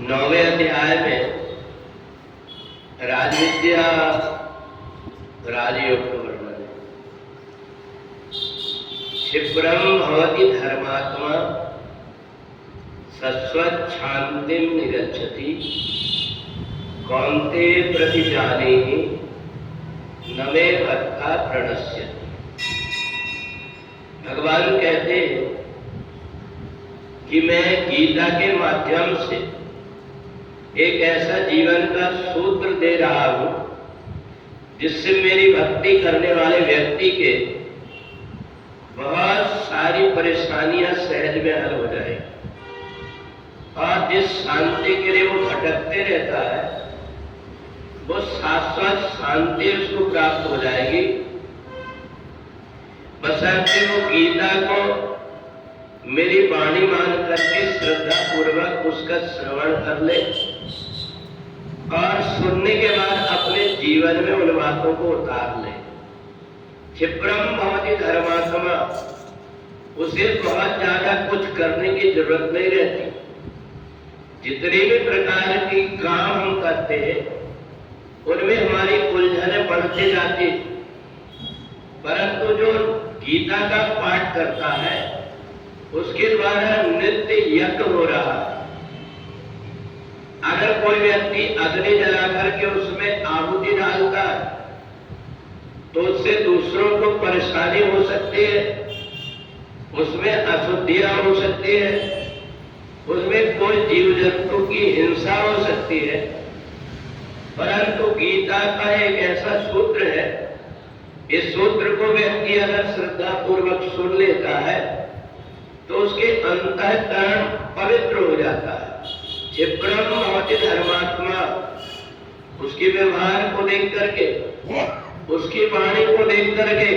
9वें अध्याय में राजविद्या राजयोग का वर्णन है। क्षिप्रम भवति धर्मात्मा सस्वत् शांतिम निगच्छति कौन्ते प्रतिजानेहि न मे भक्ता प्रणश्यति। भगवान कहते हैं कि मैं गीता के माध्यम से एक ऐसा जीवन का सूत्र दे रहा हूं जिससे मेरी भक्ति करने वाले व्यक्ति के बहुत सारी परेशानियां सहज में हल हो जाएगी और जिस शांति के लिए वो भटकते रहता है वो शाश्वत शांति उसको प्राप्त हो जाएगी। बशर्ते वो गीता को मेरी वाणी मान करके श्रद्धा पूर्वक उसका श्रवण कर ले और सुनने के बाद अपने जीवन में उन बातों को उतार ले। क्षिप्रम भवति धर्मात्मा, उसे बहुत ज्यादा कुछ करने की जरूरत नहीं रहती। जितने भी प्रकार की काम हम करते हैं उनमें हमारी उलझने बढ़ते जाती, परंतु जो गीता का पाठ करता है उसके द्वारा नित्य यज्ञ हो रहा है। अगर कोई व्यक्ति अग्नि जला करके उसमें आहुति डालता है तो उससे दूसरों को परेशानी हो सकती है, उसमें अशुद्धियां हो सकती है, उसमें कोई जीव जंतु की हिंसा हो सकती है। परंतु गीता का एक ऐसा सूत्र है, इस सूत्र को व्यक्ति अगर श्रद्धा पूर्वक सुन लेता है तो उसके अंतःकरण पवित्र हो जाता है। क्षिप्रम भवति धर्मात्मा, उसके व्यवहार को देख करके, उसकी वाणी को देख करके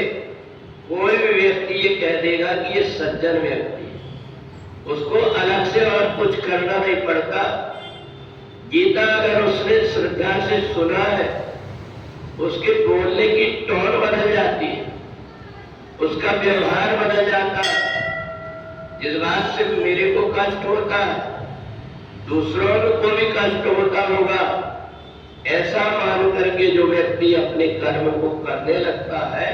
कोई भी व्यक्ति ये कह देगा कि ये सज्जन व्यक्ति है। उसको अलग से और कुछ करना नहीं पड़ता। गीता अगर उसने श्रद्धा से सुना है उसके बोलने की टोन बदल जाती है, उसका व्यवहार बदल जाता है। जिस बात से मेरे को कष्ट होता है दूसरों को भी कष्ट होता होगा, ऐसा मान करके जो व्यक्ति अपने कर्म को करने लगता है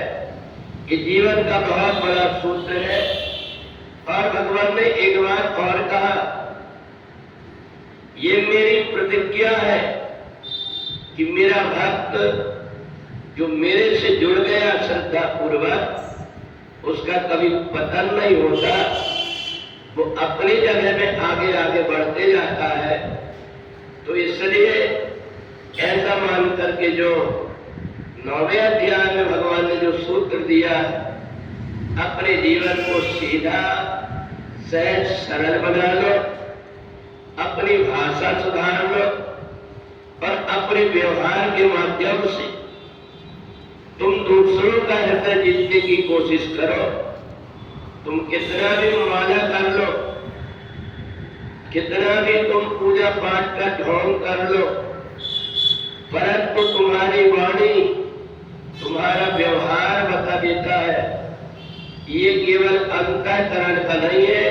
कि जीवन का बहुत बड़ा सूत्र है। और भगवान ने एक बात और कहा, ये मेरी प्रतिज्ञा है कि मेरा भक्त जो मेरे से जुड़ गया श्रद्धा पूर्वक उसका कभी पतन नहीं होता, वो अपनी जगह में आगे आगे बढ़ते जाता है। तो इसलिए ऐसा मान करके जो 9वें अध्याय में भगवान ने जो सूत्र दिया, अपने जीवन को सीधा सहज सरल बना लो, अपनी भाषा सुधार लो और अपने व्यवहार के माध्यम से तुम दूसरों का हृदय जीतने की कोशिश करो। तुम कितना भी माला कर लो, कितना भी तुम पूजा पाठ का ढोंग कर लो, परंतु तुम्हारी वाणी, तुम्हारा व्यवहार बता देता है ये केवल अंतःकरण का नहीं है,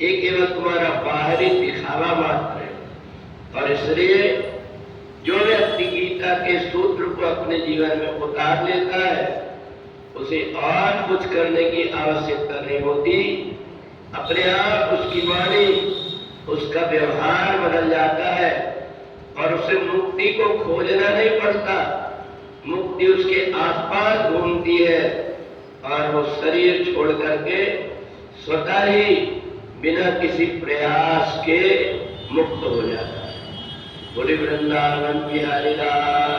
ये केवल तुम्हारा बाहरी दिखावा मात्र है। और इसलिए जो व्यक्ति गीता के सूत्र को अपने जीवन में उतार लेता है उसे और कुछ करने की आवश्यकता नहीं होती। अपने आप उसकी वाणी, उसका व्यवहार बदल जाता है और उसे मुक्ति को खोजना नहीं पड़ता। मुक्ति उसके आसपास घूमती है और वो शरीर छोड़ करके स्वतः ही बिना किसी प्रयास के मुक्त हो जाता है। बोले वृंदावन बिहारी लाल।